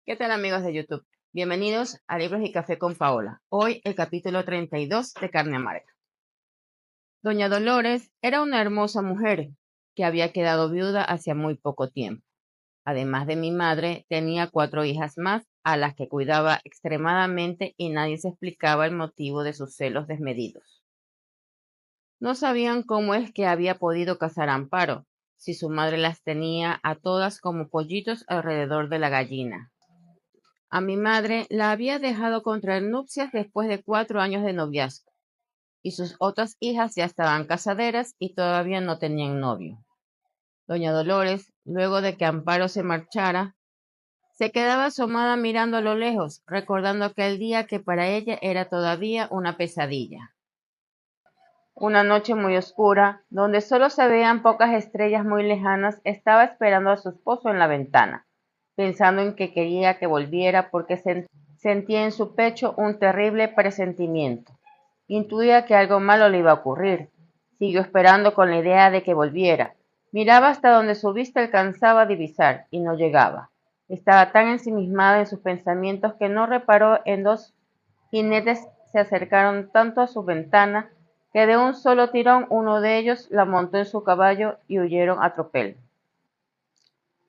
¿Qué tal amigos de YouTube? Bienvenidos a Libros y Café con Paola. Hoy el capítulo 32 de Carne Amarga. Doña Dolores era una hermosa mujer que había quedado viuda hacía muy poco tiempo. Además de mi madre, tenía 4 hijas más a las que cuidaba extremadamente y nadie se explicaba el motivo de sus celos desmedidos. No sabían cómo es que había podido casar a Amparo, si su madre las tenía a todas como pollitos alrededor de la gallina. A mi madre la había dejado contraer nupcias después de 4 años de noviazgo, y sus otras hijas ya estaban casaderas y todavía no tenían novio. Doña Dolores, luego de que Amparo se marchara, se quedaba asomada mirando a lo lejos, recordando aquel día que para ella era todavía una pesadilla. Una noche muy oscura, donde solo se veían pocas estrellas muy lejanas, estaba esperando a su esposo en la ventana, pensando en que quería que volviera porque sentía en su pecho un terrible presentimiento. Intuía que algo malo le iba a ocurrir. Siguió esperando con la idea de que volviera. Miraba hasta donde su vista alcanzaba a divisar y no llegaba. Estaba tan ensimismada en sus pensamientos que no reparó en 2 jinetes se acercaron tanto a su ventana que de un solo tirón uno de ellos la montó en su caballo y huyeron a tropel.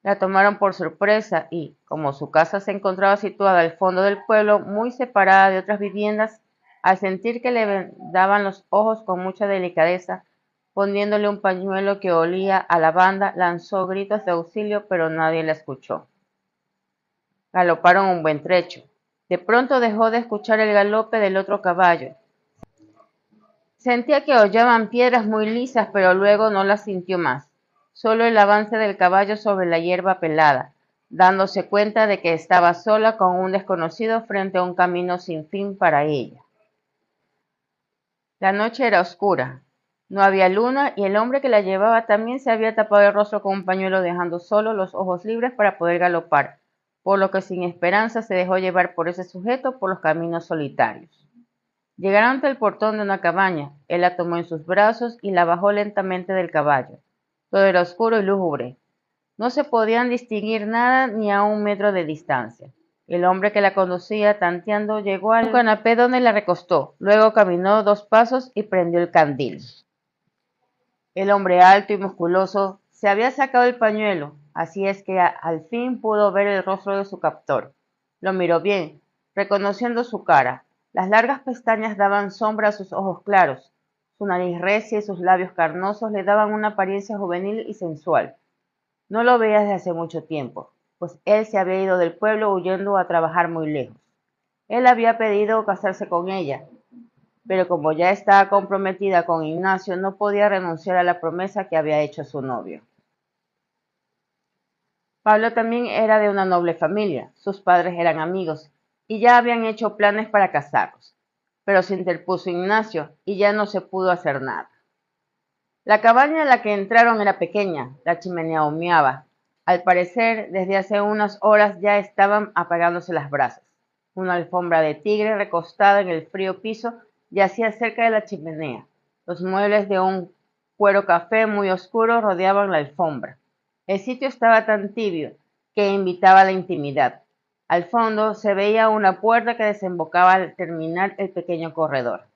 La tomaron por sorpresa y, como su casa se encontraba situada al fondo del pueblo, muy separada de otras viviendas, al sentir que le vendaban los ojos con mucha delicadeza, poniéndole un pañuelo que olía a lavanda, lanzó gritos de auxilio, pero nadie la escuchó. Galoparon un buen trecho. De pronto dejó de escuchar el galope del otro caballo. Sentía que hollaban piedras muy lisas, pero luego no las sintió más, solo el avance del caballo sobre la hierba pelada, dándose cuenta de que estaba sola con un desconocido frente a un camino sin fin para ella. La noche era oscura, no había luna y el hombre que la llevaba también se había tapado el rostro con un pañuelo dejando solo los ojos libres para poder galopar, por lo que sin esperanza se dejó llevar por ese sujeto por los caminos solitarios. Llegaron ante el portón de una cabaña. Él la tomó en sus brazos y la bajó lentamente del caballo. Todo era oscuro y lúgubre. No se podían distinguir nada ni a 1 metro de distancia. El hombre que la conducía, tanteando, llegó al canapé donde la recostó. Luego caminó 2 pasos y prendió el candil. El hombre alto y musculoso se había sacado el pañuelo, así es que al fin pudo ver el rostro de su captor. Lo miró bien, reconociendo su cara. Las largas pestañas daban sombra a sus ojos claros. Su nariz recia y sus labios carnosos le daban una apariencia juvenil y sensual. No lo veía desde hace mucho tiempo, pues él se había ido del pueblo huyendo a trabajar muy lejos. Él había pedido casarse con ella, pero como ya estaba comprometida con Ignacio, no podía renunciar a la promesa que había hecho a su novio. Pablo también era de una noble familia, sus padres eran amigos, y ya habían hecho planes para casarlos, pero se interpuso Ignacio y ya no se pudo hacer nada. La cabaña en la que entraron era pequeña, la chimenea humeaba. Al parecer, desde hace unas horas ya estaban apagándose las brasas. Una alfombra de tigre recostada en el frío piso yacía cerca de la chimenea. Los muebles de un cuero café muy oscuro rodeaban la alfombra. El sitio estaba tan tibio que invitaba a la intimidad. Al fondo se veía una puerta que desembocaba al terminar el pequeño corredor.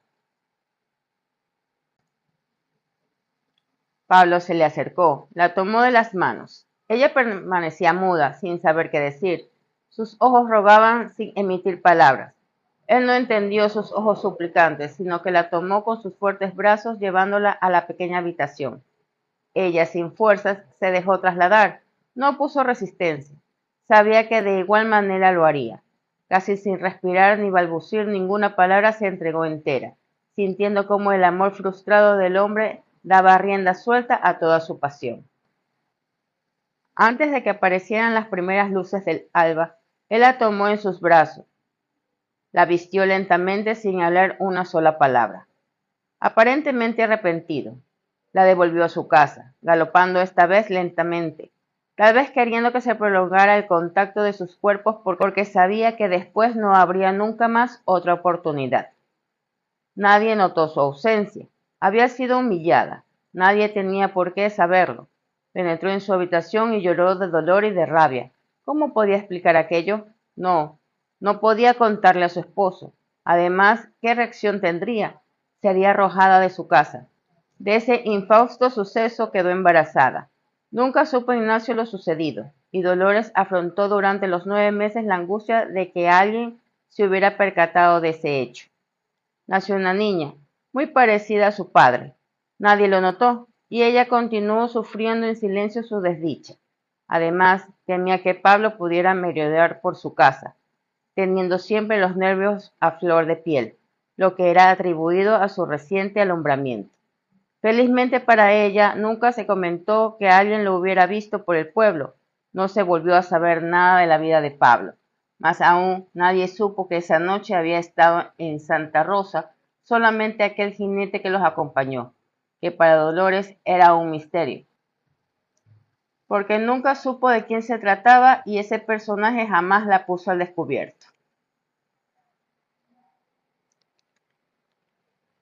Pablo se le acercó, la tomó de las manos. Ella permanecía muda, sin saber qué decir. Sus ojos rogaban sin emitir palabras. Él no entendió sus ojos suplicantes, sino que la tomó con sus fuertes brazos llevándola a la pequeña habitación. Ella, sin fuerzas, se dejó trasladar. No puso resistencia. Sabía que de igual manera lo haría. Casi sin respirar ni balbucir ninguna palabra se entregó entera, sintiendo cómo el amor frustrado del hombre daba rienda suelta a toda su pasión. Antes de que aparecieran las primeras luces del alba, él la tomó en sus brazos, la vistió lentamente sin hablar una sola palabra. Aparentemente arrepentido, la devolvió a su casa, galopando esta vez lentamente, tal vez queriendo que se prolongara el contacto de sus cuerpos porque sabía que después no habría nunca más otra oportunidad. Nadie notó su ausencia. Había sido humillada. Nadie tenía por qué saberlo. Penetró en su habitación y lloró de dolor y de rabia. ¿Cómo podía explicar aquello? No, no podía contarle a su esposo. Además, ¿qué reacción tendría? Sería arrojada de su casa. De ese infausto suceso quedó embarazada. Nunca supo Ignacio lo sucedido, y Dolores afrontó durante los 9 meses la angustia de que alguien se hubiera percatado de ese hecho. Nació una niña, muy parecida a su padre. Nadie lo notó, y ella continuó sufriendo en silencio su desdicha. Además, temía que Pablo pudiera merodear por su casa, teniendo siempre los nervios a flor de piel, lo que era atribuido a su reciente alumbramiento. Felizmente para ella, nunca se comentó que alguien lo hubiera visto por el pueblo. No se volvió a saber nada de la vida de Pablo. Más aún, nadie supo que esa noche había estado en Santa Rosa solamente aquel jinete que los acompañó, que para Dolores era un misterio, porque nunca supo de quién se trataba y ese personaje jamás la puso al descubierto.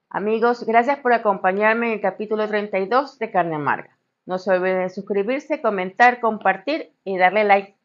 Amigos, gracias por acompañarme en el capítulo 32 de Carne Amarga. No se olviden de suscribirse, comentar, compartir y darle like.